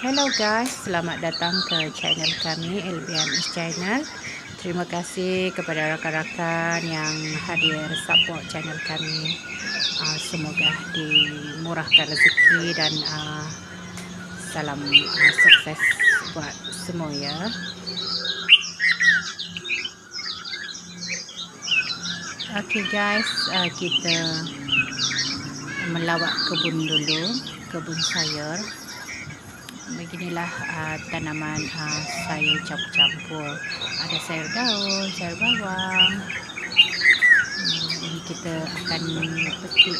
Hello guys, selamat datang ke channel kami LBMS Channel. Terima kasih kepada rakan-rakan yang hadir support channel kami. Semoga dimurahkan rezeki dan salam sukses buat semua ya. Okay guys, kita melawat kebun dulu, kebun sayur. Beginilah tanaman sayur campur-campur. Ada sayur daun, sayur bawang. Ini kita akan petik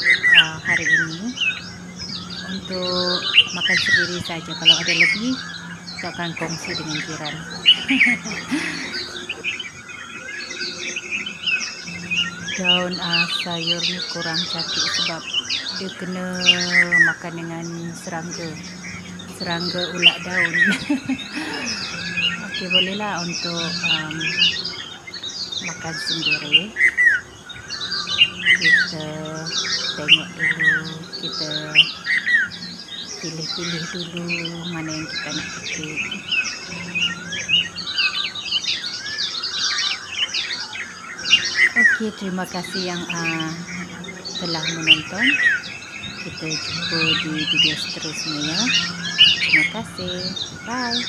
hari ini untuk makan sendiri saja. Kalau ada lebih, kita akan kongsi dengan jiran. Daun sayur ni kurang cantik sebab dia kena makan dengan serangga ulat daun. Okey, bolehlah untuk makan sendiri. Kita tengok dulu, kita pilih-pilih dulu mana yang kita nak petik. Okey, terima kasih yang telah menonton. Kita jumpa di video seterusnya ya. Terima kasih. Bye.